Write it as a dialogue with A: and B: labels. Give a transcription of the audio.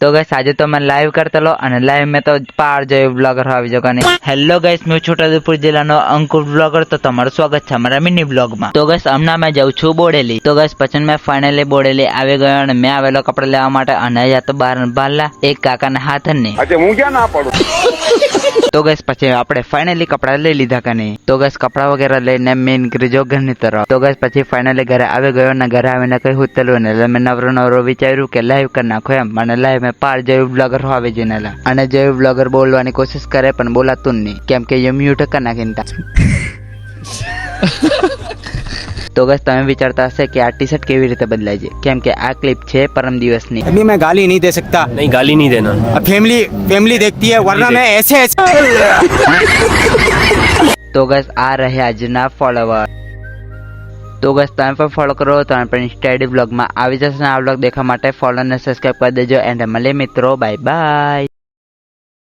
A: तो गाइस आज तो मैं लाइव करतेलो અને લાઈવ में तो પાર જય બ્લોગર આવી જો કને હેલો ગાइस मैं છોટાઉદેપુર જિલ્લાનો અંકુર બ્લોગર તો તમારું સ્વાગત છે મારા મિની બ્લોગમાં। તો ગાइस હમણાં मैं જાઉં છું બોડેલી। તો ગાइस પછી मैं ફાઇનલી બોડેલી આવી ગયો અને मैं આવેલો કપડા લેવા માટે અને અહીંયા તો બારલા એક કાકાના હાથને
B: अच्छा હું ક્યાં ના પડું।
A: તો ગાइस પછી આપણે ફાઇનલી કપડા લઈ લીધા કને। તો ગાइस કપડા વગેરે લઈને મેં નીકળી જો ઘરની તરફ। તો ગાइस પછી ફાઇનલી ઘરે આવી ગયો અને ઘરે આવીને કઈ હુતેલું ને એટલે મેં નવરો વિચાર્યું કે લાઈવ કરી નાખો એમ મને લાઈવ में पार जय ब्लॉगर होवे जेनेला અને જય બ્લોગર બોલવાની કોશિશ કરે પણ બોલાતું નહીં કેમ કે એ મ્યુટ કરી નાખીને તો ગાइस તમે વિચારતા હશે કે આ ટી-શર્ટ કેવી રીતે બદલાય છે કેમ કે આ ક્લિપ છે પરમ દિવસની।
C: अभी मैं गाली नहीं दे सकता।
D: नहीं गाली नहीं देना।
C: अब फैमिली देखती है वरना मैं ऐसे
A: तो गाइस आ रहे આજના ફોલોવર। तो गाइस તમે પણ ફોલો કરો તો આપણે સ્ટડી બ્લોગ માં આવી જશે આ બ્લોગ દેખવા માટે ફોલો અને સબસ્ક્રાઇબ કરી દેજો એન્ડ મળીએ મિત્રો બાય બાય।